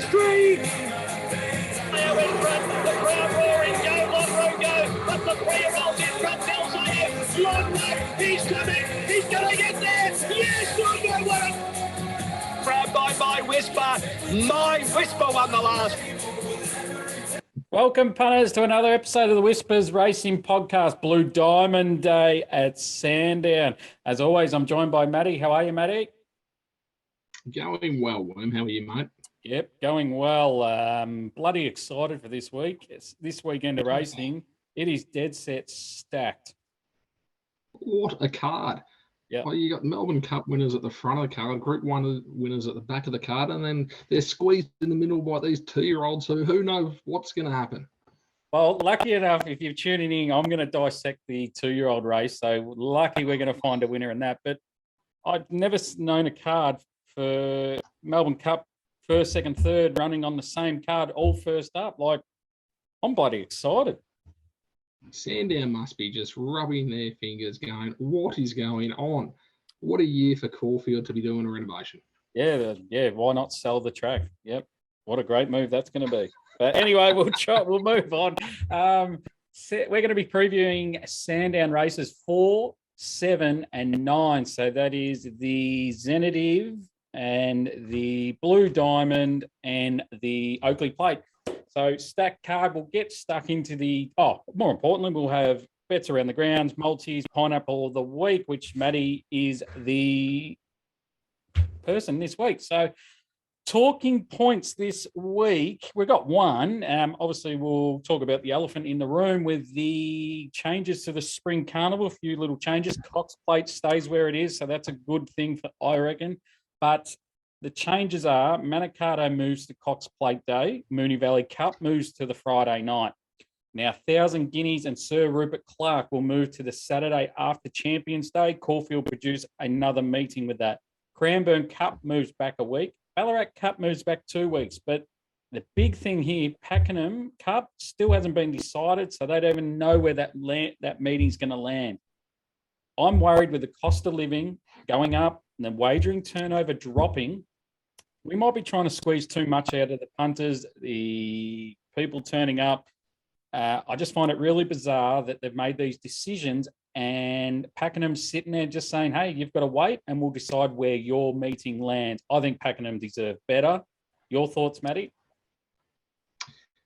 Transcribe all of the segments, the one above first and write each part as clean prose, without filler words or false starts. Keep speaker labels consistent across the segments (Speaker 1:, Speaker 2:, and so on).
Speaker 1: history. Now in front, the crowd roaring, go Lonro, go, but the 3-year-old in front, Delsayo, Lonro, he's coming, he's going to get there, yes, Lonro won it. Proud by my Whisper, my Whisper won the last.
Speaker 2: Welcome, punters, to another episode of the Whispers Racing Podcast, Blue Diamond Day at Sandown. As always, I'm joined by Matty. How are you, Matty?
Speaker 3: Going well, William. How are you, mate?
Speaker 2: Yep, going well. Bloody excited for this week. It's this weekend of racing. It is dead set stacked.
Speaker 3: What a card.
Speaker 2: Yeah.
Speaker 3: Oh, you got Melbourne Cup winners at the front of the card, Group 1 winners at the back of the card, and then they're squeezed in the middle by these 2-year-olds who knows what's going to happen.
Speaker 2: Well, lucky enough, if you're tuning in, I'm going to dissect the 2-year-old race. So lucky we're going to find a winner in that. But I've never known a card for Melbourne Cup first, second, third running on the same card, all first up. Like, I'm bloody excited.
Speaker 3: Sandown must be just rubbing their fingers going, what is going on? What a year for Caulfield to be doing a renovation.
Speaker 2: Yeah, why not sell the track? Yep, what a great move that's going to be. But anyway, we'll move on. We're going to be previewing Sandown races 4, 7, and 9. So that is the Zenitive and the Blue Diamond and the Oakley Plate. So stacked card, we'll get stuck into more importantly, we'll have bets around the grounds, multis, pineapple of the week, which Matty is the person this week. So talking points this week, we've got one. Obviously, we'll talk about the elephant in the room with the changes to the Spring Carnival, a few little changes. Cox Plate stays where it is, so that's a good thing for, I reckon. But the changes are Manikato moves to Cox Plate Day, Moonee Valley Cup moves to the Friday night. Now, 1,000 Guineas and Sir Rupert Clarke will move to the Saturday after Champions Day. Caulfield produce another meeting with that. Cranbourne Cup moves back a week. Ballarat Cup moves back 2 weeks. But the big thing here, Pakenham Cup still hasn't been decided, so they don't even know where that meeting's going to land. I'm worried with the cost of living going up and the wagering turnover dropping. We might be trying to squeeze too much out of the punters, the people turning up. I just find it really bizarre that they've made these decisions and Pakenham's sitting there just saying, hey, you've got to wait and we'll decide where your meeting lands. I think Pakenham deserve better. Your thoughts, Matty?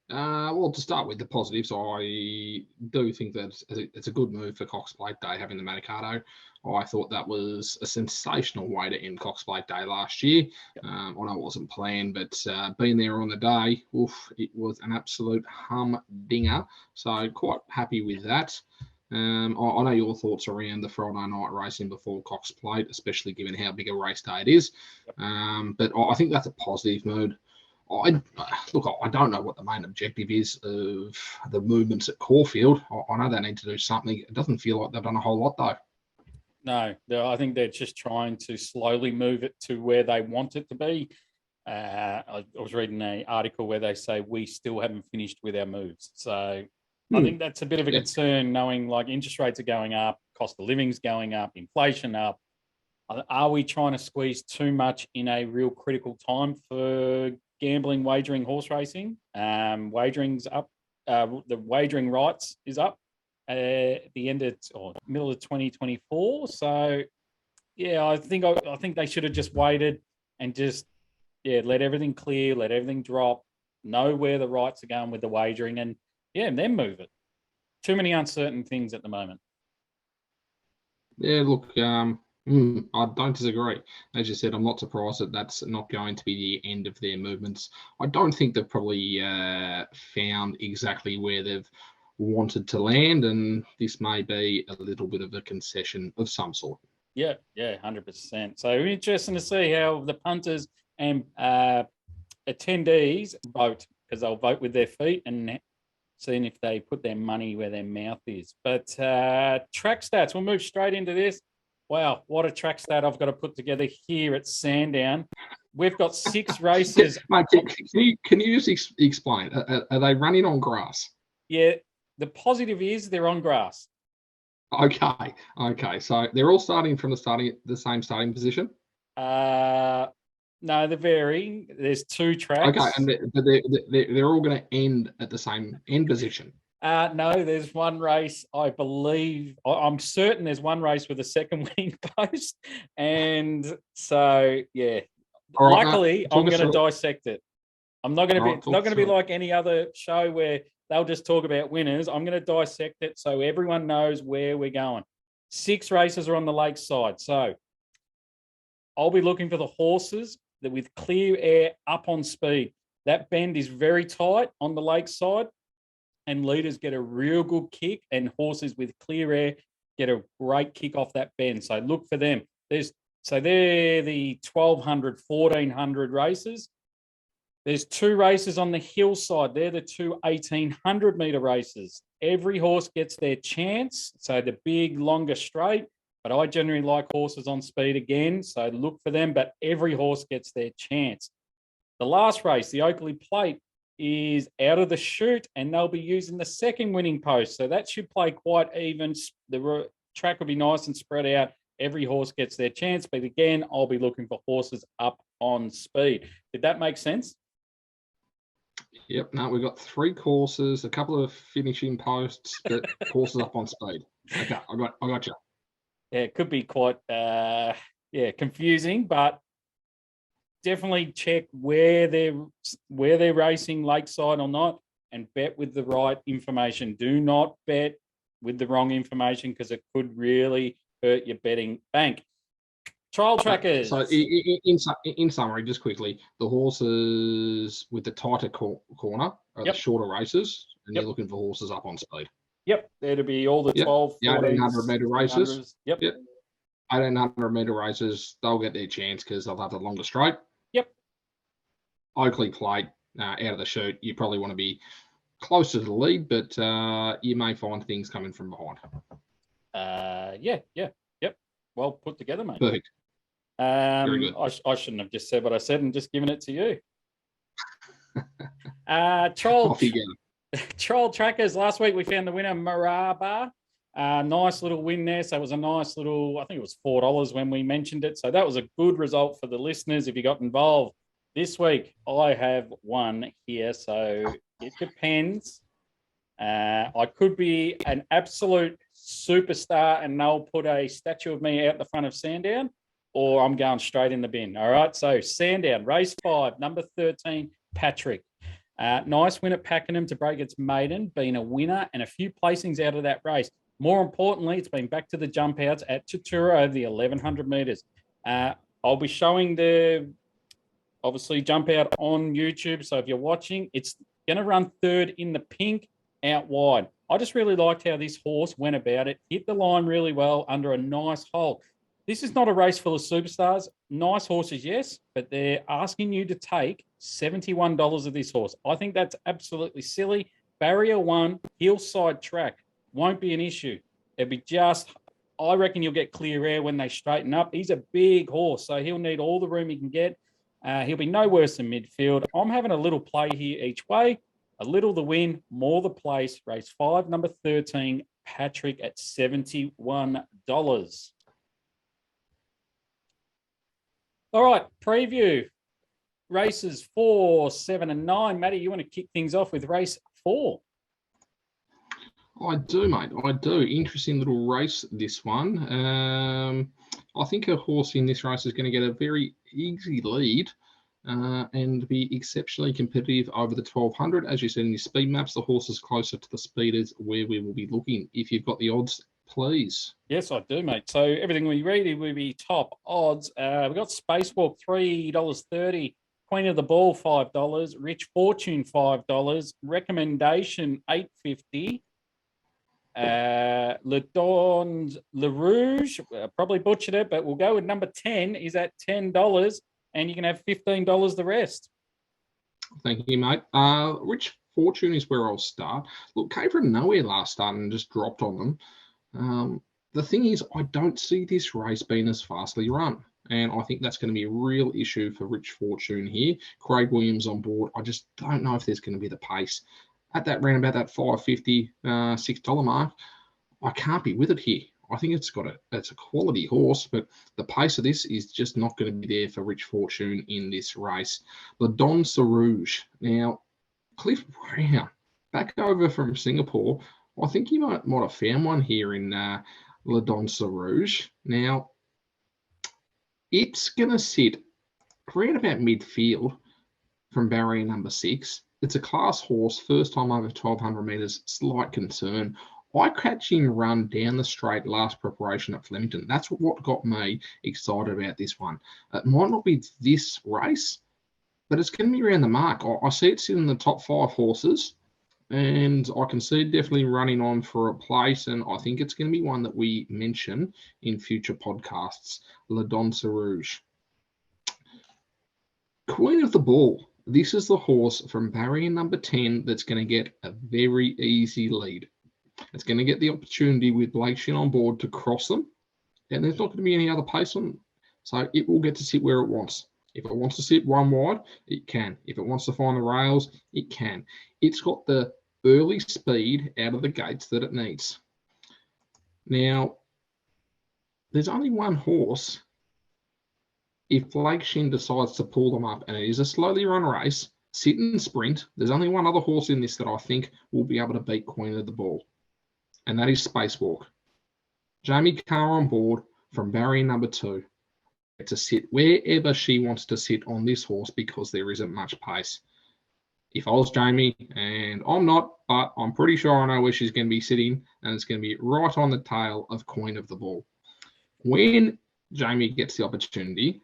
Speaker 3: Well, to start with the positives, I do think that it's a good move for Cox Plate Day having the Manikato. I thought that was a sensational way to end Cox Plate Day last year. I know it wasn't planned, but being there on the day, it was an absolute humdinger. So quite happy with that. I know your thoughts around the Friday night racing before Cox Plate, especially given how big a race day it is. But I think that's a positive move. I don't know what the main objective is of the movements at Caulfield. I know they need to do something. It doesn't feel like they've done a whole lot, though.
Speaker 2: No, I think they're just trying to slowly move it to where they want it to be. I was reading an article where they say we still haven't finished with our moves. So I think that's a bit of a concern, knowing like interest rates are going up, cost of living's going up, inflation up. Are we trying to squeeze too much in a real critical time for gambling, wagering, horse racing? Wagering's up. The wagering rights is up at the end of middle of 2024. So, yeah, I think they should have just waited and just let everything clear, let everything drop, know where the rights are going with the wagering, and then move it. Too many uncertain things at the moment.
Speaker 3: Yeah, look, I don't disagree. As you said, I'm not surprised that that's not going to be the end of their movements. I don't think they've probably found exactly where they've wanted to land, and this may be a little bit of a concession of some sort.
Speaker 2: Yeah, 100%. So interesting to see how the punters and attendees vote, because they'll vote with their feet and seeing if they put their money where their mouth is. But track stats, we'll move straight into this. Wow, what a track stat I've got to put together here at Sandown. We've got 6 races.
Speaker 3: Mate, can you just explain? Are they running on grass?
Speaker 2: Yeah, the positive is they're on grass.
Speaker 3: Okay. So they're all starting from the same starting position?
Speaker 2: No, No, they're varying. There's 2 tracks.
Speaker 3: Okay, and they're all going to end at the same end position.
Speaker 2: No, there's one race, I believe. I'm certain there's one race with a second winning post. And so, yeah.
Speaker 3: All right,
Speaker 2: luckily, I'm going to dissect it. I'm not going to be like any other show where they'll just talk about winners. I'm going to dissect it so everyone knows where we're going. 6 races are on the lakeside. So I'll be looking for the horses that with clear air up on speed. That bend is very tight on the lakeside, and leaders get a real good kick, and horses with clear air get a great kick off that bend. So look for them. They're the 1,200, 1,400 races. There's 2 races on the hillside. They're the 2 1,800-metre races. Every horse gets their chance. So the big, longer straight. But I generally like horses on speed again. So look for them. But every horse gets their chance. The last race, the Oakley Plate, is out of the chute, and they'll be using the second winning post. So that should play quite even. The track will be nice and spread out. Every horse gets their chance. But again, I'll be looking for horses up on speed. Did that make sense?
Speaker 3: Yep. No, we've got 3 courses, a couple of finishing posts, but horses up on speed. Okay, I got you.
Speaker 2: Yeah, it could be quite confusing, but definitely check where they're racing, lakeside or not, and bet with the right information. Do not bet with the wrong information because it could really hurt your betting bank. Trial trackers.
Speaker 3: So in summary, just quickly, the horses with the tighter corner are the shorter races, and you're looking for horses up on speed.
Speaker 2: Yep, there to be all the 12,
Speaker 3: 1,800-metre races.
Speaker 2: Yep.
Speaker 3: 1,800-metre races, they'll get their chance because they'll have the longer straight.
Speaker 2: Yep.
Speaker 3: Oakley Plate, out of the chute, you probably want to be close to the lead, but you may find things coming from behind.
Speaker 2: Yep. Well put together, mate.
Speaker 3: Perfect. Very good.
Speaker 2: I shouldn't have just said what I said and just given it to you. Trial trackers. Last week we found the winner, Maraba. Nice little win there. So it was a nice little, I think it was $4 when we mentioned it. So that was a good result for the listeners if you got involved. This week I have one here. So it depends. I could be an absolute superstar and they'll put a statue of me out the front of Sandown, or I'm going straight in the bin. All right. So Sandown, race 5, number 13, Patrick. Nice win at Pakenham to break its maiden, being a winner and a few placings out of that race. More importantly, it's been back to the jump outs at Tatura over the 1,100 metres. I'll be showing the, obviously, jump out on YouTube. So if you're watching, it's going to run 3rd in the pink out wide. I just really liked how this horse went about it, hit the line really well under a nice hole. This is not a race full of superstars. Nice horses, yes, but they're asking you to take $71 of this horse. I think that's absolutely silly. Barrier 1, hillside track, won't be an issue. It'll be just, I reckon you'll get clear air when they straighten up. He's a big horse, so he'll need all the room he can get. He'll be no worse than midfield. I'm having a little play here each way. A little the win, more the place. Race 5, number 13, Patrick at $71. All right, preview. Races 4, 7, and 9. Matty, you want to kick things off with race 4?
Speaker 3: I do, mate. I do. Interesting little race, this one. I think a horse in this race is going to get a very easy lead and be exceptionally competitive over the 1,200. As you said in your speed maps, the horse is closer to the speeders where we will be looking. If you've got the odds, please.
Speaker 2: Yes, I do, mate. So everything we read, it will be top odds. We've got Spacewalk, $3.30. Queen of the Ball, $5. Rich Fortune, $5. Recommendation, $8.50. Le Don's Le Rouge, probably butchered it, but we'll go with number 10, is at $10, and you can have $15 the rest.
Speaker 3: Thank you, mate. Rich Fortune is where I'll start. Look, came from nowhere last start and just dropped on them. The thing is, I don't see this race being as fastly run, and I think that's going to be a real issue for Rich Fortune here. Craig Williams on board. I just don't know if there's going to be the pace. At that round about that $5.50, $6 mark, I can't be with it here. I think it's a quality horse, but the pace of this is just not going to be there for Rich Fortune in this race. Le Don Rouge. Now, Cliff Brown, back over from Singapore. I think you might have found one here in Le Don Rouge. Now, it's going to sit around about midfield from barrier number 6. It's a class horse, first time over 1,200 metres, slight concern. Eye-catching run down the straight last preparation at Flemington. That's what got me excited about this one. It might not be this race, but it's going to be around the mark. I see it sitting in the top 5 horses, and I can see it definitely running on for a place, and I think it's going to be one that we mention in future podcasts. Le Don Rouge. Queen of the Ball. This is the horse from barrier number 10 that's going to get a very easy lead. It's going to get the opportunity with Blake Shin on board to cross them, and there's not going to be any other pace on them. So it will get to sit where it wants. If it wants to sit one wide, it can. If it wants to find the rails, it can. It's got the early speed out of the gates that it needs. Now, there's only one horse. If Blake Shin decides to pull them up, and it is a slowly run race, sit and sprint, there's only one other horse in this that I think will be able to beat Queen of the Ball, and that is Spacewalk. Jamie Carr on board from barrier number 2 to sit wherever she wants to sit on this horse because there isn't much pace. If I was Jamie, and I'm not, but I'm pretty sure I know where she's going to be sitting, and it's going to be right on the tail of Queen of the Ball. When Jamie gets the opportunity,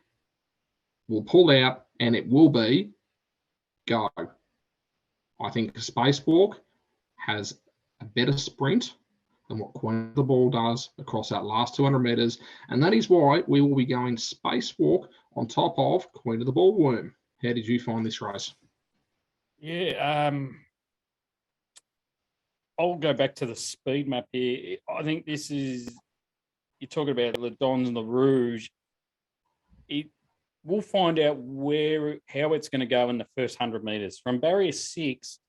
Speaker 3: we'll pull out, and it will be go. I think Spacewalk has a better sprint than what Queen of the Ball does across that last 200 metres, and that is why we will be going Spacewalk on top of Queen of the Ball Worm. How did you find this race?
Speaker 2: Yeah, I'll go back to the speed map here. I think this is, you're talking about Le Don and the Rouge. We'll find out how it's going to go in the first 100 metres. From barrier 6,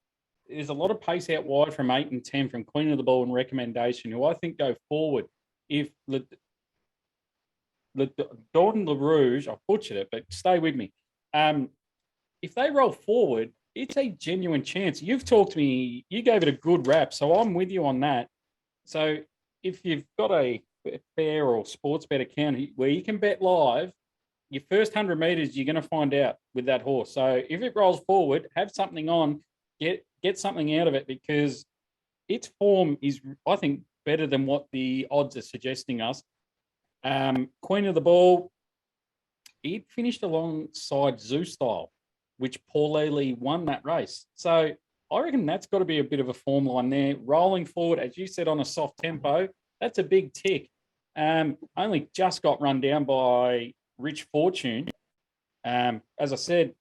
Speaker 2: there's a lot of pace out wide from 8 and 10 from Queen of the Ball and Recommendation, who I think go forward. If Le Don Le Rouge, I butchered it, but stay with me. If they roll forward, it's a genuine chance. You've talked to me, you gave it a good rap, so I'm with you on that. So if you've got a fair or sports bet account where you can bet live, your first 100 metres, you're going to find out with that horse. So if it rolls forward, have something on, get something out of it, because its form is, I think, better than what the odds are suggesting us. Queen of the Ball, it finished alongside Zoo Style, which Paul Ely won that race. So I reckon that's got to be a bit of a form line there. Rolling forward, as you said, on a soft tempo, that's a big tick. Only just got run down by Rich Fortune. As I said,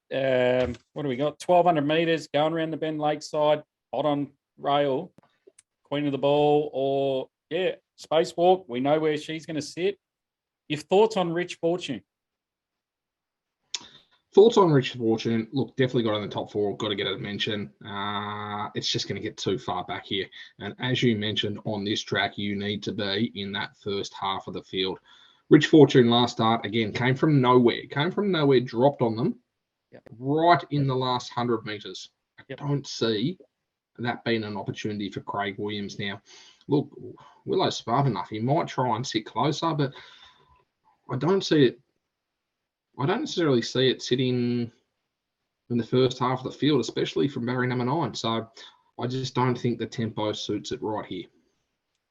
Speaker 2: what do we got? 1,200 metres going around the Bend Lakeside, hot on rail, Queen of the Ball, or, Spacewalk. We know where she's going to sit. Your thoughts on Rich Fortune?
Speaker 3: Thoughts on Rich Fortune? Look, definitely got in the top 4. Got to get a mention. It's just going to get too far back here. And as you mentioned, on this track, you need to be in that first half of the field. Rich Fortune last start, again, came from nowhere. Dropped on them right in the last 100 metres. I don't see that being an opportunity for Craig Williams now. Look, Willow's smart enough. He might try and sit closer, but I don't see it. I don't necessarily see it sitting in the first half of the field, especially from barrier number 9. So I just don't think the tempo suits it right here.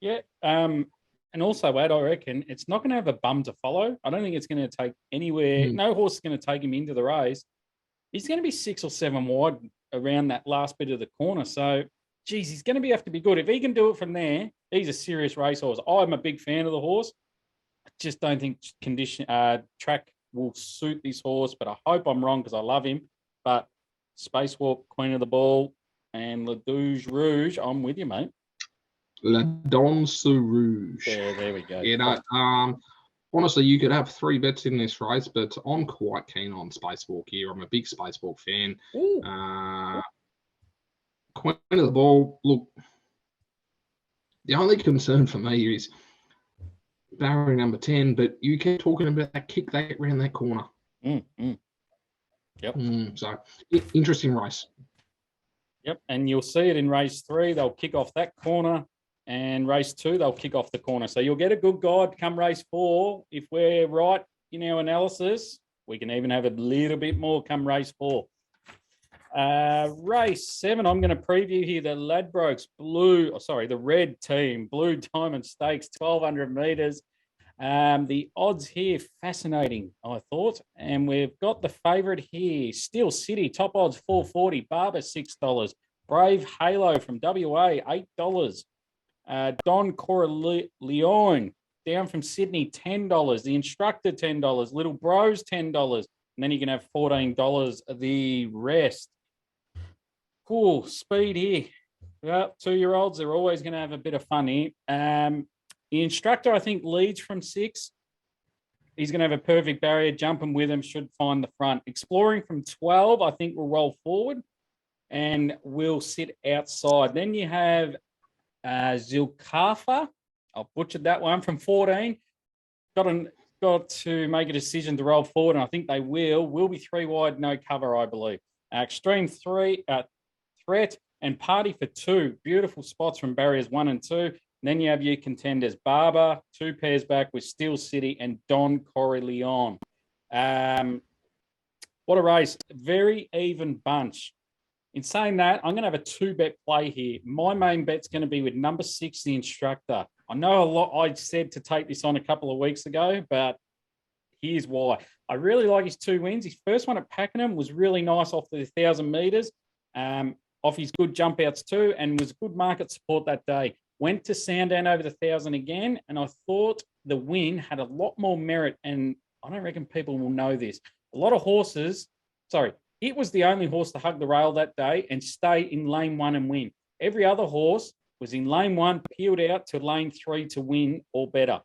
Speaker 2: Yeah. And also, Ed, I reckon it's not going to have a bum to follow. I don't think it's going to take anywhere. No horse is going to take him into the race. He's going to be 6 or 7 wide around that last bit of the corner. So, geez, he's going to have to be good. If he can do it from there, he's a serious racehorse. I'm a big fan of the horse. I just don't think track will suit this horse, but I hope I'm wrong because I love him. But Spacewalk, Queen of the Ball, and Le Douge Rouge, I'm with you, mate.
Speaker 3: Le Don Rouge.
Speaker 2: Yeah, there we go.
Speaker 3: You know, honestly, you could have 3 bets in this race, but I'm quite keen on Spacewalk here. I'm a big Spacewalk fan. Queen of the Ball, look, the only concern for me is barrier number 10, but you kept talking about that kick they get around that corner.
Speaker 2: Yep.
Speaker 3: So, interesting race.
Speaker 2: Yep, and you'll see it in race 3. They'll kick off that corner, and race 2, they'll kick off the corner. So you'll get a good guide come race 4. If we're right in our analysis, we can even have a little bit more come race 4. Race 7, I'm going to preview here the Ladbrokes the red team, Blue Diamond Stakes, 1,200 metres. The odds here, fascinating, I thought. And we've got the favourite here, Steel City, top odds, $4.40, Barber, $6. Brave Halo from WA, $8. Don Corleone, down from Sydney, $10. The Instructor, $10. Little Bros, $10. And then you can have $14 the rest. Cool, speed here. Well, 2-year-olds, they're always going to have a bit of fun here. The Instructor, I think, leads from 6. He's going to have a perfect barrier. Jumping with him should find the front. Exploring from 12, I think, will roll forward and will sit outside. Then you have Zilkafa. I butchered that one, from 14. Got to make a decision to roll forward, and I think they will. Will be 3 wide, no cover, I believe. Extreme 3, Threat, and Party for 2. Beautiful spots from barriers 1 and 2. Then you have your contenders, Barber, 2 pairs back with Steel City and Don Corleone. What a race. Very even bunch. In saying that, I'm going to have a 2-bet play here. My main bet's going to be with number 6, the Instructor. I know a lot I said to take this on a couple of weeks ago, but here's why. I really like his 2 wins. His first one at Pakenham was really nice off the 1,000 metres, off his good jump outs too, and was good market support that day. Went to Sandown over the 1,000 again, and I thought the win had a lot more merit, and I don't reckon people will know this. A lot of horses, it was the only horse to hug the rail that day and stay in lane 1 and win. Every other horse was in lane 1, peeled out to lane 3 to win or better.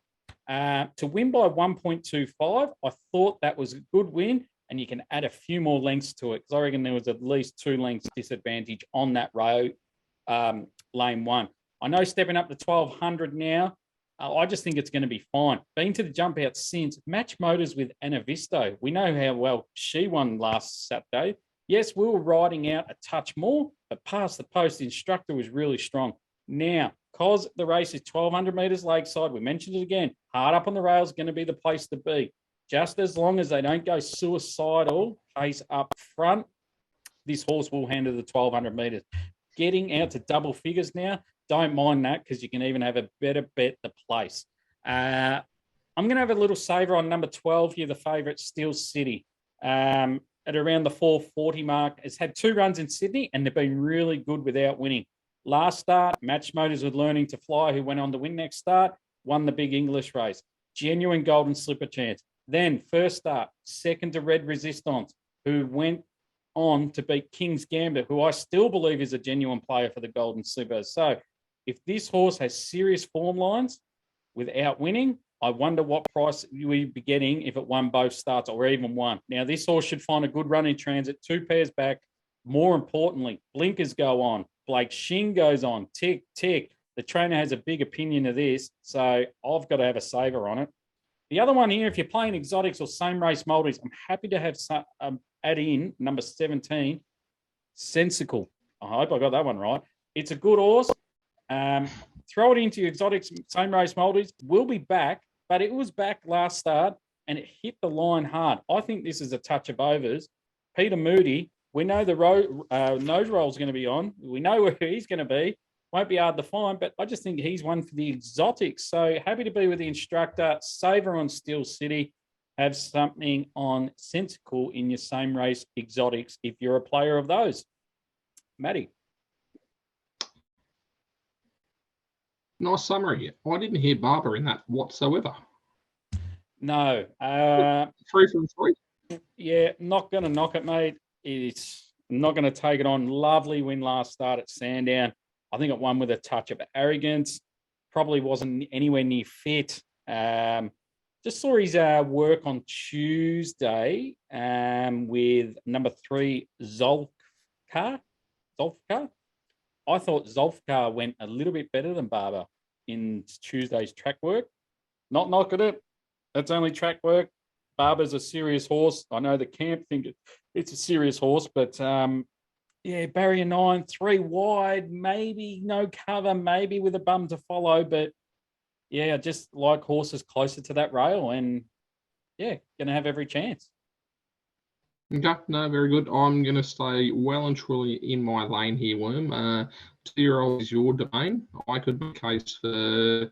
Speaker 2: To win by 1.25, I thought that was a good win, and you can add a few more lengths to it, because I reckon there was at least 2 lengths disadvantage on that row, lane 1. I know stepping up to 1,200 now, I just think it's going to be fine. Been to the jump out since. Match Motors with Anna Visto. We know how well she won last Saturday. Yes, we were riding out a touch more, but past the post, the Instructor was really strong. Now, because the race is 1,200 metres lakeside, we mentioned it again, hard up on the rails is going to be the place to be. Just as long as they don't go suicidal pace up front, this horse will handle the 1,200 metres. Getting out to double figures now, don't mind that, because you can even have a better bet the place. I'm going to have a little saver on number 12 here, the favourite, Steel City, at around the 440 mark. It's had 2 runs in Sydney, and they've been really good without winning. Last start, Match Motors with Learning to Fly, who went on to win next start, won the big English race. Genuine Golden Slipper chance. Then first start, second to Red Resistance, who went on to beat King's Gambit, who I still believe is a genuine player for the Golden Slipper. So if this horse has serious form lines without winning, I wonder what price we'd be getting if it won both starts or even one. Now, this horse should find a good run in transit, 2 pairs back. More importantly, blinkers go on. Blake Shing goes on. Tick, tick. The trainer has a big opinion of this, so I've got to have a saver on it. The other one here, if you're playing exotics or same race multis, I'm happy to have add in number 17, Sensical. I hope I got that one right. It's a good horse. Throw it into your exotics, same race multis. We'll be back, but it was back last start and it hit the line hard. I think this is a touch of overs. Peter Moody, we know the nose roll is going to be on. We know where he's going to be. Won't be hard to find, but I just think he's one for the exotics. So happy to be with the Instructor. Saver on Steel City. Have something on Sensical in your same race exotics if you're a player of those. Matty.
Speaker 3: Nice summary. I didn't hear Barber in that whatsoever.
Speaker 2: No.
Speaker 3: 3 from 3?
Speaker 2: Yeah, not going to knock it, mate. It's not going to take it on. Lovely win last start at Sandown. I think it won with a touch of arrogance. Probably wasn't anywhere near fit. Just saw his work on Tuesday with number 3, Zolfkar. I thought Zolfkar went a little bit better than Barber in Tuesday's track work. Not knocking it. That's only track work. Barber's a serious horse. I know the camp think it's a serious horse, but yeah, barrier 9, 3 wide, maybe no cover, maybe with a bum to follow. But yeah, I just like horses closer to that rail and yeah, going to have every chance.
Speaker 3: Okay, no, very good. I'm going to stay well and truly in my lane here, Worm. 2-year-old is your domain. I could make a case for,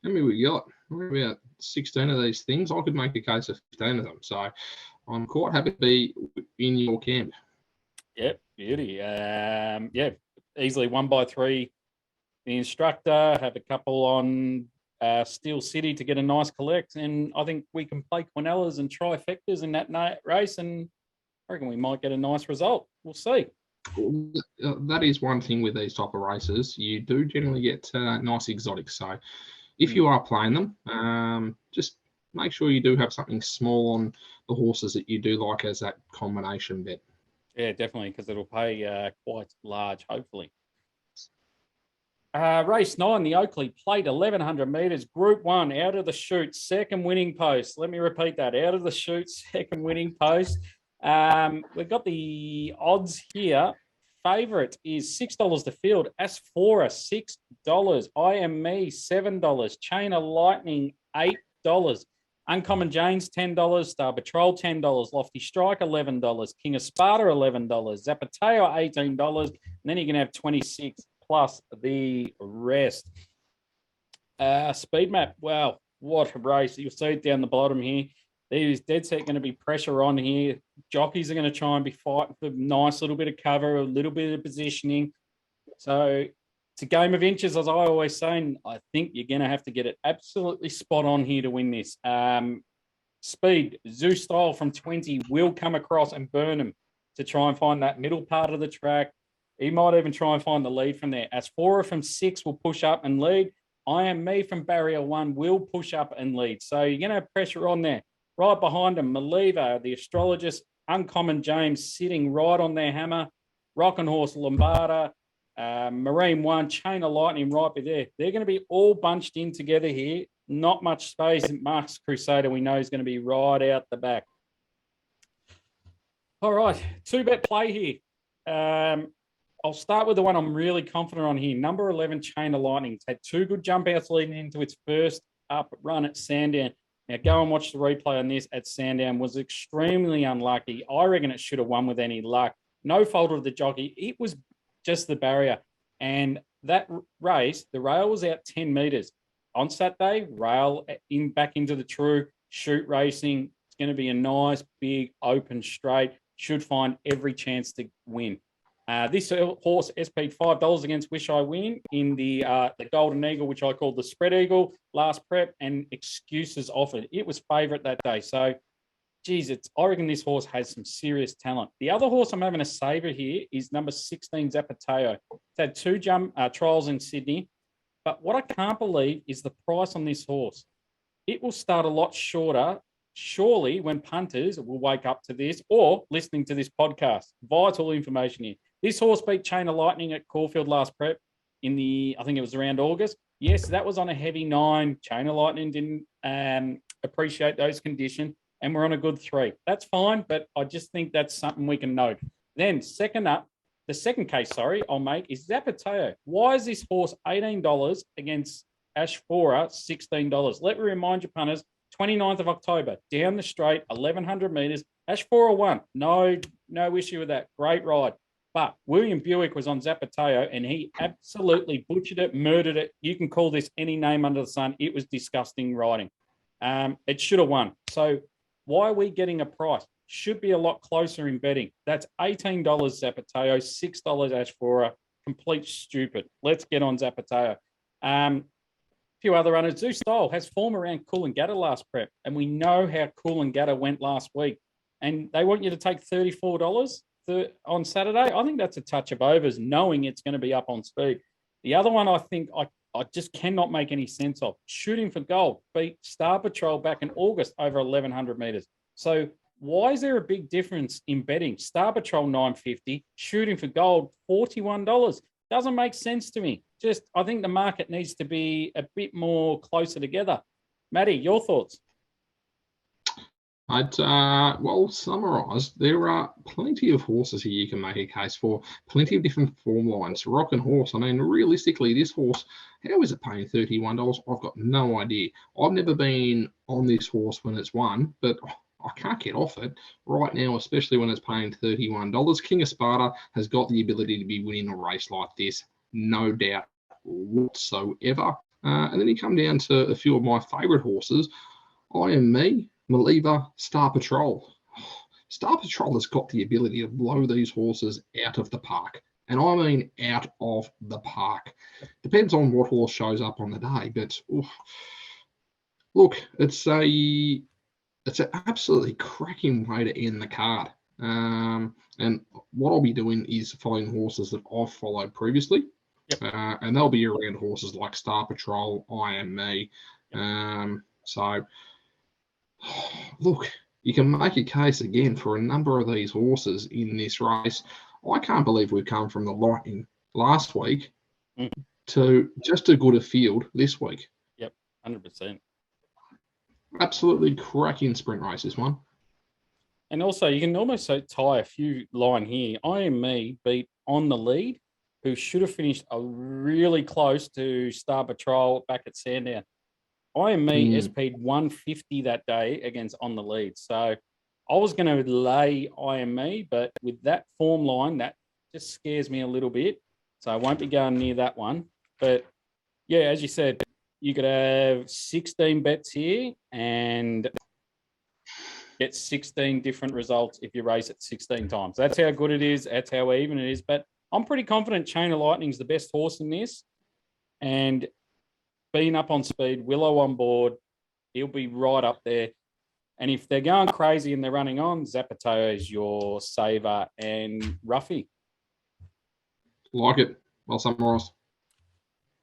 Speaker 3: how many we got? We're about 16 of these things. I could make a case of 15 of them. So I'm quite happy to be in your camp.
Speaker 2: Yep, beauty. Yeah, easily 1 by 3. The instructor, have a couple on Steel City to get a nice collect. And I think we can play Quinellas and trifectas in that race. And I reckon we might get a nice result. We'll see.
Speaker 3: That is one thing with these type of races. You do generally get nice exotics. So if you are playing them, just make sure you do have something small on the horses that you do like as that combination bet.
Speaker 2: Yeah, definitely, because it'll pay quite large, hopefully. Race 9, the Oakley Plate, 1,100 metres, Group 1, out of the chute, second winning post. Let me repeat that, out of the chute, second winning post. We've got the odds here. Favourite is $6 to field. Asphora, $6. I Am Me, $7. Chain of Lightning, $8. Uncommon James, $10. Star Patrol, $10. Lofty Strike, $11. King of Sparta, $11. Zapateo, $18. And then you can have 26 plus the rest. Speed map, wow, what a race. You'll see it down the bottom here. There's dead set going to be pressure on here. Jockeys are going to try and be fighting for a nice little bit of cover, a little bit of positioning. So it's a game of inches, as I always say, and I think you're going to have to get it absolutely spot on here to win this. Speed, Zoo Style from 20 will come across and burn him to try and find that middle part of the track. He might even try and find the lead from there. Asphora from 6 will push up and lead. I Am Me from barrier 1 will push up and lead. So you're going to have pressure on there. Right behind him, Maliva, the astrologist, Uncommon James sitting right on their hammer. Rockin' Horse, Lombarda, Marine 1, Chain of Lightning right there. They're going to be all bunched in together here. Not much space. Mark's Crusader, we know, is going to be right out the back. All right, 2-bet play here. I'll start with the one I'm really confident on here. Number 11, Chain of Lightning. It's had 2 good jump outs leading into its first up run at Sandown. Now, go and watch the replay on this at Sandown. Was extremely unlucky. I reckon it should have won with any luck. No fault of the jockey. It was just the barrier. And that race, the rail was out 10 metres. On Saturday, rail back into the true, shoot racing. It's going to be a nice, big, open straight. Should find every chance to win. This horse SP'd $5 against Wish I Win in the Golden Eagle, which I called the Spread Eagle, last prep, and excuses offered. It was favourite that day. So, geez, I reckon this horse has some serious talent. The other horse I'm having a saver here is number 16, Zapateo. It's had 2 trials in Sydney. But what I can't believe is the price on this horse. It will start a lot shorter, surely, when punters will wake up to this or listening to this podcast. Vital information here. This horse beat Chain of Lightning at Caulfield last prep I think it was around August. Yes, that was on a heavy 9. Chain of Lightning didn't appreciate those conditions, and we're on a good 3. That's fine, but I just think that's something we can note. Then the second case, I'll make is Zapateo. Why is this horse $18 against Asphora, $16? Let me remind you, punters, 29th of October, down the straight, 1,100 metres. Asphora won. No issue with that. Great ride. But William Buick was on Zapateo, and he absolutely butchered it, murdered it. You can call this any name under the sun. It was disgusting riding. It should have won. So why are we getting a price? Should be a lot closer in betting. That's $18 Zapateo, $6 Asphora. Complete stupid. Let's get on Zapateo. A few other runners. Zoo Style has form around Coolangatta last prep, and we know how Coolangatta went last week. And they want you to take $34 on Saturday. I think that's a touch of overs, knowing it's going to be up on speed. The other one I think I just cannot make any sense of. Shooting for Gold beat Star Patrol back in August over 1,100 metres. So why is there a big difference in betting? Star Patrol $9.50, Shooting for Gold $41. Doesn't make sense to me. I think the market needs to be a bit more closer together. Matty, your thoughts?
Speaker 3: I'd well summarise. There are plenty of horses here you can make a case for. Plenty of different form lines. Rockin' Horse. I mean, realistically, this horse, how is it paying $31? I've got no idea. I've never been on this horse when it's won, but I can't get off it right now, especially when it's paying $31. King of Sparta has got the ability to be winning a race like this, no doubt whatsoever. And then you come down to a few of my favourite horses. I Am Me, Believer, Star Patrol. Star Patrol has got the ability to blow these horses out of the park. And I mean out of the park. Depends on what horse shows up on the day. But look, it's an absolutely cracking way to end the card. And what I'll be doing is following horses that I've followed previously.
Speaker 2: Yep.
Speaker 3: And they'll be around horses like Star Patrol, I Am Me. So, look, you can make a case again for a number of these horses in this race. I can't believe we've come from the Lightning last week to just as good a field this week.
Speaker 2: Yep, 100%.
Speaker 3: Absolutely cracking sprint race, this one.
Speaker 2: And also, you can almost tie a few line here. I Am Me beat On the Lead, who should have finished really close to Star Patrol back at Sandown. I Am Me SP'd 150 that day against On the Lead. So I was going to lay I Am Me, but with that form line, that just scares me a little bit. So I won't be going near that one. But yeah, as you said, you could have 16 bets here and get 16 different results if you race it 16 times. That's how good it is. That's how even it is. But I'm pretty confident Chain of Lightning's the best horse in this. And being up on speed, Willow on board, he'll be right up there. And if they're going crazy and they're running on, Zapato is your saver and Ruffy.
Speaker 3: Like it. Well summarised.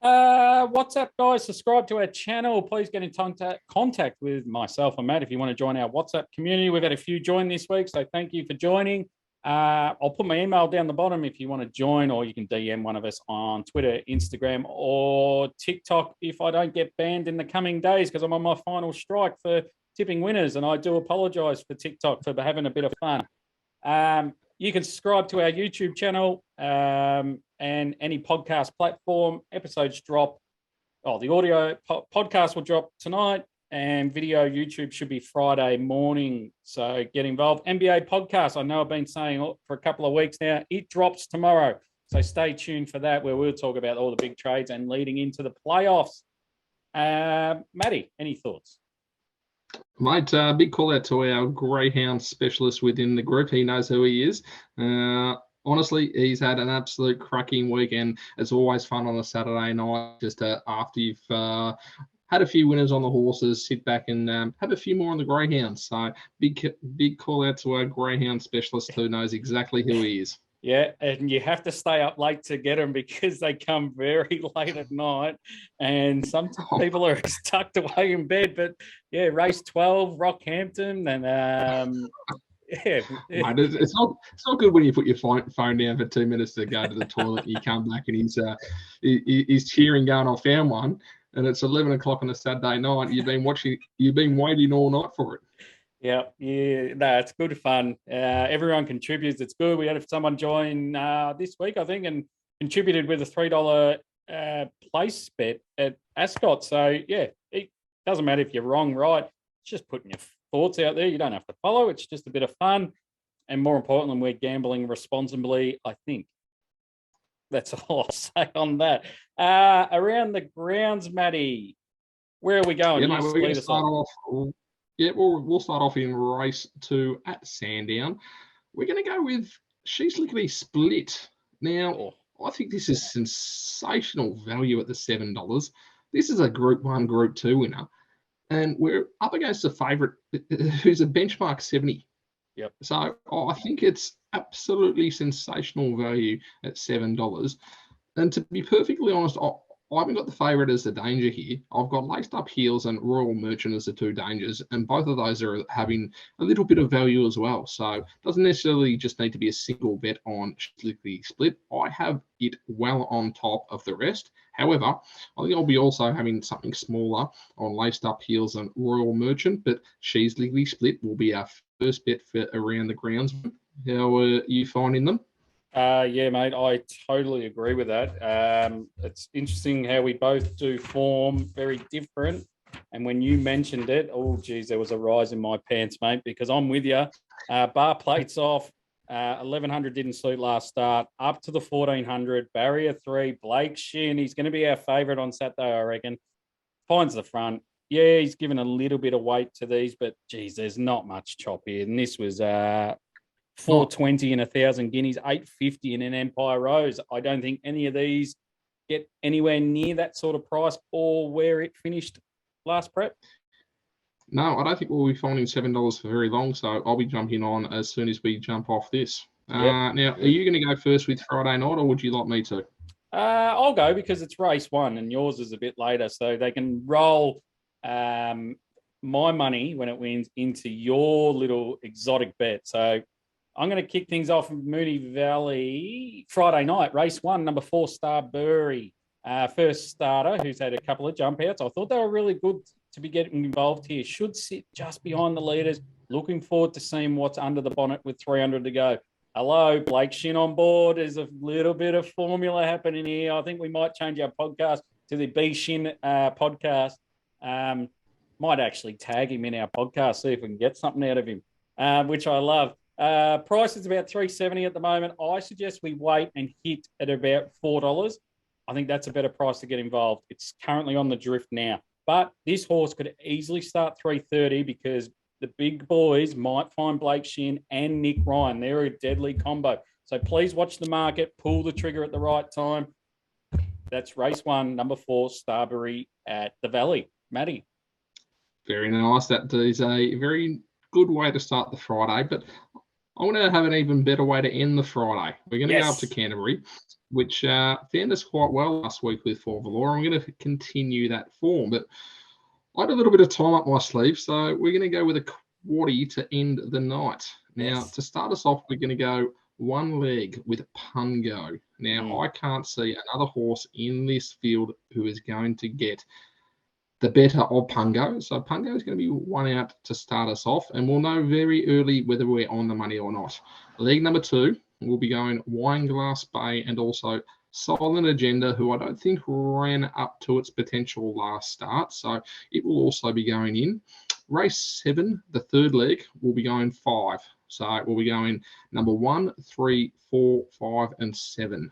Speaker 2: WhatsApp guys, subscribe to our channel. Please get in contact with myself and Matt if you want to join our WhatsApp community. We've had a few join this week, so thank you for joining. I'll put my email down the bottom if you want to join, or you can DM one of us on Twitter, Instagram, or TikTok if I don't get banned in the coming days, because I'm on my final strike for tipping winners, and I do apologise for TikTok for having a bit of fun. You can subscribe to our YouTube channel and any podcast platform. Episodes drop. Oh, the audio podcast will drop tonight, and video YouTube should be Friday morning. So get involved. NBA podcast, I know I've been saying for a couple of weeks now, it drops tomorrow. So stay tuned for that, where we'll talk about all the big trades and leading into the playoffs. Matty, any thoughts?
Speaker 3: Mate, big call out to our greyhound specialist within the group. He knows who he is. Honestly, he's had an absolute cracking weekend. It's always fun on a Saturday night, just after you've had a few winners on the horses, sit back and have a few more on the greyhounds. So big call out to our greyhound specialist who knows exactly who he is.
Speaker 2: Yeah, and you have to stay up late to get them because they come very late at night, and some people are tucked away in bed. But yeah, race 12, Rockhampton, and yeah.
Speaker 3: Mate, it's not good when you put your phone down for 2 minutes to go to the toilet. And you come back and he's cheering, going, "I found one," and it's 11 o'clock on a Saturday night. You've been waiting all night for it.
Speaker 2: Yeah, no, it's good fun. Everyone contributes. It's good. We had someone join this week, I think, and contributed with a $3 place bet at Ascot. So, yeah, it doesn't matter if you're wrong, right. It's just putting your thoughts out there. You don't have to follow. It's just a bit of fun. And more importantly, we're gambling responsibly, I think. That's all I'll say on that. Around the grounds, Matty, where are we going?
Speaker 3: Yeah, mate, we're going to start off. Yeah, we'll start off in race 2 at Sandown. We're going to go with She's Lickety Split. Now, I think this is sensational value at the $7. This is a Group 1, Group 2 winner. And we're up against a favourite who's a benchmark 70.
Speaker 2: Yep.
Speaker 3: So I think it's absolutely sensational value at $7. And to be perfectly honest, I haven't got the favourite as the danger here. I've got Laced Up Heels and Royal Merchant as the two dangers, and both of those are having a little bit of value as well. So it doesn't necessarily just need to be a single bet on Strictly Split. I have it well on top of the rest. However, I think I'll be also having something smaller on Laced Up Heels and Royal Merchant, but She's Legally Split will be our first bet for around the grounds. How are you finding them?
Speaker 2: Yeah, mate, I totally agree with that. It's interesting how we both do form very different. And when you mentioned it, oh, geez, there was a rise in my pants, mate, because I'm with you. Bar plates off. 1100 didn't suit last start. Up to the 1400. Barrier 3. Blake Shin. He's going to be our favourite on Saturday, I reckon. Finds the front. Yeah, he's given a little bit of weight to these, but, geez, there's not much chop here. And this was 420 in 1,000 guineas, 850 in an Empire Rose. I don't think any of these get anywhere near that sort of price or where it finished last prep.
Speaker 3: No, I don't think we'll be finding $7 for very long, so I'll be jumping on as soon as we jump off this.
Speaker 2: Yep.
Speaker 3: Now, are you going to go first with Friday night, or would you like me to?
Speaker 2: I'll go because it's race one and yours is a bit later, so they can roll my money when it wins into your little exotic bet. So I'm going to kick things off in Moonee Valley Friday night, race one, number 4, Starbury. First starter who's had a couple of jump outs. I thought they were really good to be getting involved here. Should sit just behind the leaders. Looking forward to seeing what's under the bonnet with 300 to go. Hello, Blake Shin on board. There's a little bit of formula happening here. I think we might change our podcast to the B Shin podcast. Might actually tag him in our podcast, see if we can get something out of him, which I love. Price is about $3.70 at the moment. I suggest we wait and hit at about $4. I think that's a better price to get involved. It's currently on the drift now, but this horse could easily start $3.30 because the big boys might find Blake Shin and Nick Ryan. They're a deadly combo. So please watch the market, pull the trigger at the right time. That's race one, number 4, Starbury at the Valley. Matty.
Speaker 3: Very nice. That is a very good way to start the Friday, but I want to have an even better way to end the Friday. We're going to go up to Canterbury, which found us quite well last week with For Valor. I'm going to continue that form, but I had a little bit of time up my sleeve, so we're going to go with a quaddy to end the night. Now, to start us off, we're going to go one leg with Pungo. Now, I can't see another horse in this field who is going to get the better of Pungo. So Pungo is going to be one out to start us off, and we'll know very early whether we're on the money or not. Leg number 2, we'll be going Wineglass Bay and also Silent Agenda, who I don't think ran up to its potential last start, so it will also be going in. Race 7, the third leg, will be going 5. So we'll be going number 1, 3, 4, 5, and 7.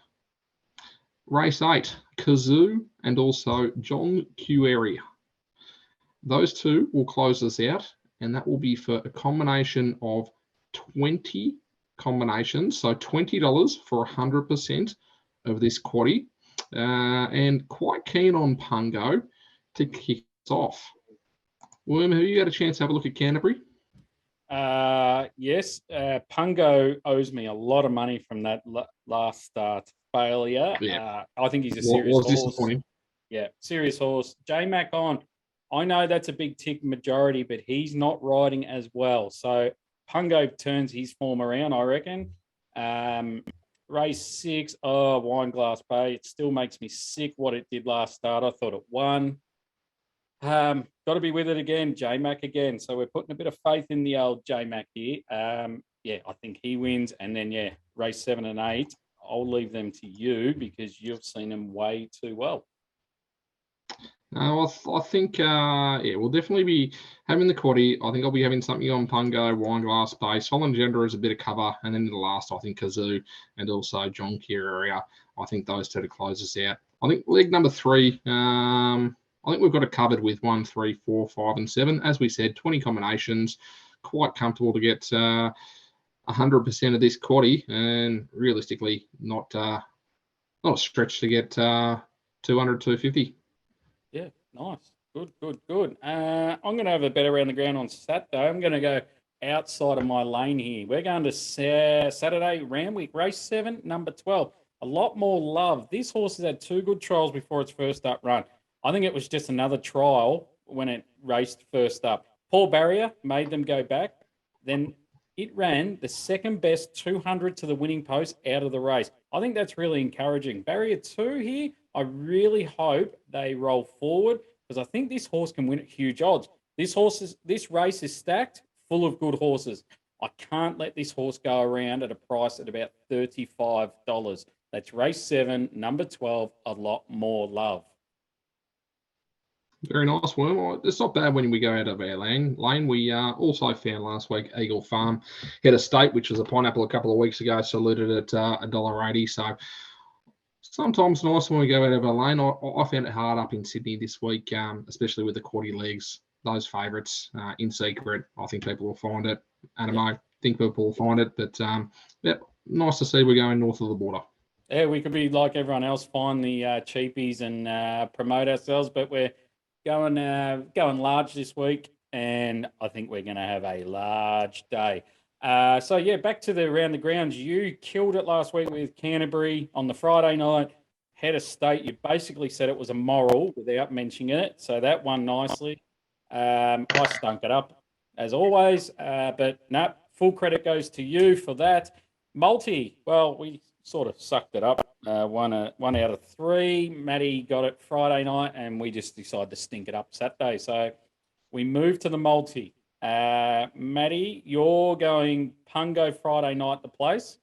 Speaker 3: Race 8, Kazoo and also John Query. Those two will close us out, and that will be for a combination of 20 combinations, so $20 for 100% of this quaddy, and quite keen on Pungo to kick us off. Worm, have you had a chance to have a look at Canterbury?
Speaker 2: Yes. Pungo owes me a lot of money from that last start failure.
Speaker 3: Yeah.
Speaker 2: I think he's a serious horse.
Speaker 3: Disappointing.
Speaker 2: Yeah, serious horse. J-Mac on. I know that's a big tick majority, but he's not riding as well. So Pungo turns his form around, I reckon. Race 6, Wineglass Bay. It still makes me sick what it did last start. I thought it won. Got to be with it again, J-Mac again. So we're putting a bit of faith in the old J-Mac here. Yeah, I think he wins. And then, race 7 and 8, I'll leave them to you because you've seen them way too well.
Speaker 3: No, I think, we'll definitely be having the quaddy. I think I'll be having something on Pungo, Wineglass Bay. Solent Gender is a bit of cover. And then in the last, I think Kazoo and also John Kira. I think those two to close us out. I think leg number 3, I think we've got it covered with 1, 3, 4, 5, and 7. As we said, 20 combinations. Quite comfortable to get 100% of this quaddy. And realistically, not a stretch to get 200, 250.
Speaker 2: Yeah, nice. Good. I'm going to have a bet around the ground on Saturday. I'm going to go outside of my lane here. We're going to Saturday Randwick, race 7, number 12. A Lot More Love. This horse has had 2 good trials before its first up run. I think it was just another trial when it raced first up. Paul Barrier made them go back. Then it ran the second best 200 to the winning post out of the race. I think that's really encouraging. Barrier 2 here, I really hope they roll forward because I think this horse can win at huge odds. This race is stacked, full of good horses. I can't let this horse go around at a price at about $35. That's race 7, number 12, A Lot More Love.
Speaker 3: Very nice, Worm. It's not bad when we go out of our lane. We also found last week Eagle Farm Head of State, which was a pineapple a couple of weeks ago, saluted at $1.80. So sometimes nice when we go out of our lane. I found it hard up in Sydney this week, especially with the quarter legs. Those favourites in secret. I think people will find it. I think people will find it. But nice to see we're going north of the border.
Speaker 2: Yeah, we could be like everyone else, find the cheapies and promote ourselves, but we're going large this week, and I think we're going to have a large day. Back to the Around the Grounds. You killed it last week with Canterbury on the Friday night. Head of State, you basically said it was a moral without mentioning it, so that won nicely. I stunk it up, as always, but no, full credit goes to you for that. Multi, well, we sort of sucked it up. One out of 3. Matty got it Friday night, and we just decided to stink it up Saturday. So we moved to the multi. Matty, you're going Pungo Friday night the place.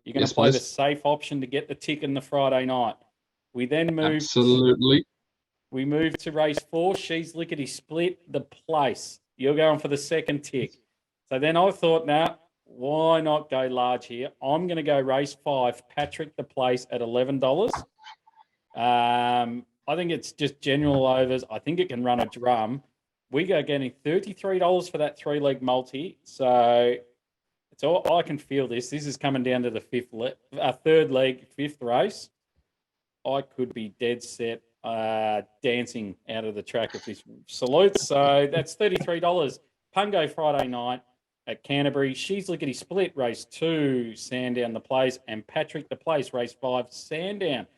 Speaker 2: You're going to play the safe option to get the tick in the Friday night. We then moved.
Speaker 3: Absolutely.
Speaker 2: We moved to race 4. She's Lickety Split the place. You're going for the second tick. So then I thought, why not go large here? I'm going to go race 5, Patrick the Place at $11. I think it's just general overs. I think it can run a drum. We are getting $33 for that 3-leg multi. So it's all I can feel this. This is coming down to the third leg, 5th race. I could be dead set dancing out of the track if this salutes. So that's $33. Pungo Friday night at Canterbury. She's Lickety Split, race 2, Sandown the Place, and Patrick the Place, race 5, Sandown.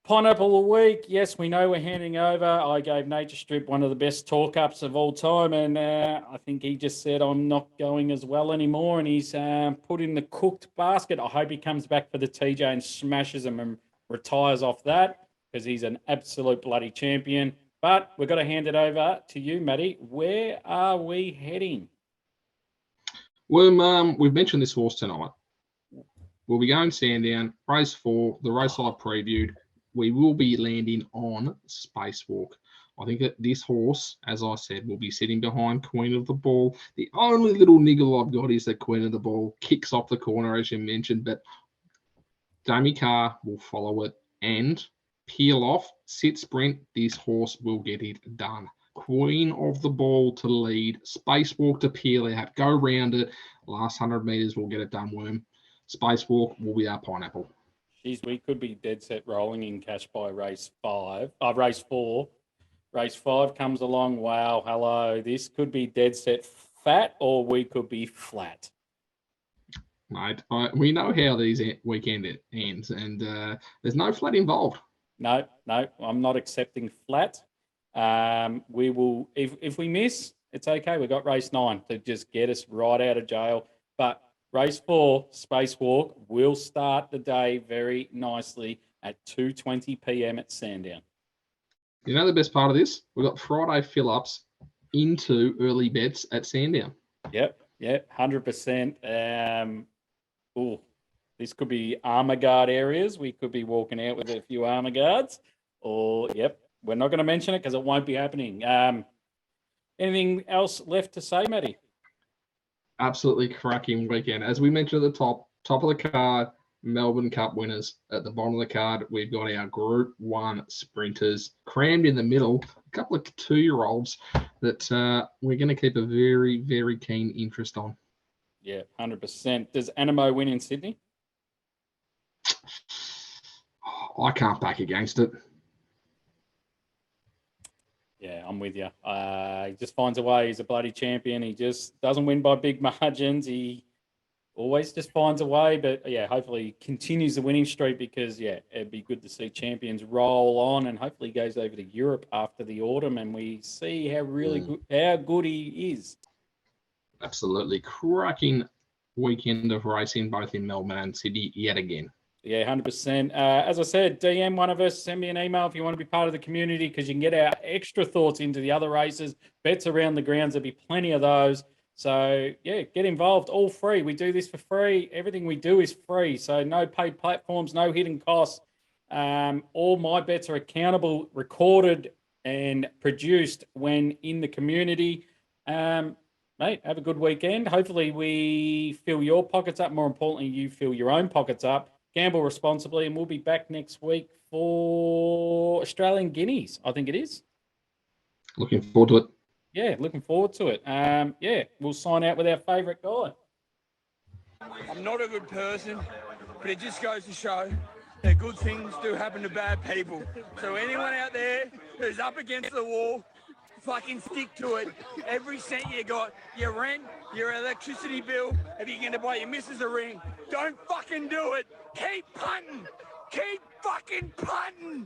Speaker 2: Pineapple of the week. Yes, we know we're handing over. I gave Nature Strip one of the best talk-ups of all time, and I think he just said, I'm not going as well anymore, and he's put in the cooked basket. I hope he comes back for the TJ and smashes him and retires off that, because he's an absolute bloody champion. But we've got to hand it over to you, Matty. Where are we heading?
Speaker 3: Well, we've mentioned this horse tonight. We'll be going Sandown, race 4, the race I previewed. We will be landing on Spacewalk. I think that this horse, as I said, will be sitting behind Queen of the Ball. The only little niggle I've got is that Queen of the Ball kicks off the corner, as you mentioned, but Damie Carr will follow it and peel off, sit sprint. This horse will get it done. Queen of the Ball to lead, Spacewalk to peel out, go round it. Last 100 metres will get it done, Worm. Spacewalk will be our pineapple.
Speaker 2: Geez, we could be dead set rolling in cash by race 4. Race 5 comes along. Wow, hello. This could be dead set fat, or we could be flat.
Speaker 3: Mate, we know how these weekend ends, and there's no flat involved.
Speaker 2: No, I'm not accepting flat. We will, if we miss, it's okay. We got race 9 to just get us right out of jail. But race 4, Spacewalk, will start the day very nicely at 2:20 p.m. at Sandown.
Speaker 3: You know the best part of this? We've got Friday fill-ups into early bets at Sandown.
Speaker 2: Yep, 100%. This could be armor guard areas. We could be walking out with a few armor guards. We're not going to mention it because it won't be happening. Anything else left to say, Matty?
Speaker 3: Absolutely cracking weekend. As we mentioned at the top of the card, Melbourne Cup winners. At the bottom of the card, we've got our Group 1 sprinters. Crammed in the middle, a couple of 2-year-olds that we're going to keep a very, very keen interest on.
Speaker 2: Yeah, 100%. Does Animo win in Sydney?
Speaker 3: I can't back against it.
Speaker 2: Yeah, I'm with you. He just finds a way. He's a bloody champion. He just doesn't win by big margins. He always just finds a way. But yeah, hopefully continues the winning streak because yeah, it'd be good to see champions roll on, and hopefully he goes over to Europe after the autumn, and we see how good he is.
Speaker 3: Absolutely cracking weekend of racing, both in Melbourne and Sydney yet again.
Speaker 2: Yeah, 100%. As I said, DM one of us, send me an email if you want to be part of the community because you can get our extra thoughts into the other races, bets around the grounds. There'll be plenty of those. So, yeah, get involved. All free. We do this for free. Everything we do is free. So, no paid platforms, no hidden costs. All my bets are accountable, recorded, and produced when in the community. Mate, have a good weekend. Hopefully, we fill your pockets up. More importantly, you fill your own pockets up. Gamble responsibly, and we'll be back next week for Australian Guineas, I think it is.
Speaker 3: Looking forward to it.
Speaker 2: Yeah, looking forward to it. Yeah, we'll sign out with our favourite guy.
Speaker 4: I'm not a good person, but it just goes to show that good things do happen to bad people. So anyone out there who's up against the wall, fucking stick to it. Every cent you got, your rent, your electricity bill, if you're going to buy your missus a ring, don't fucking do it. Keep punting. Keep fucking punting.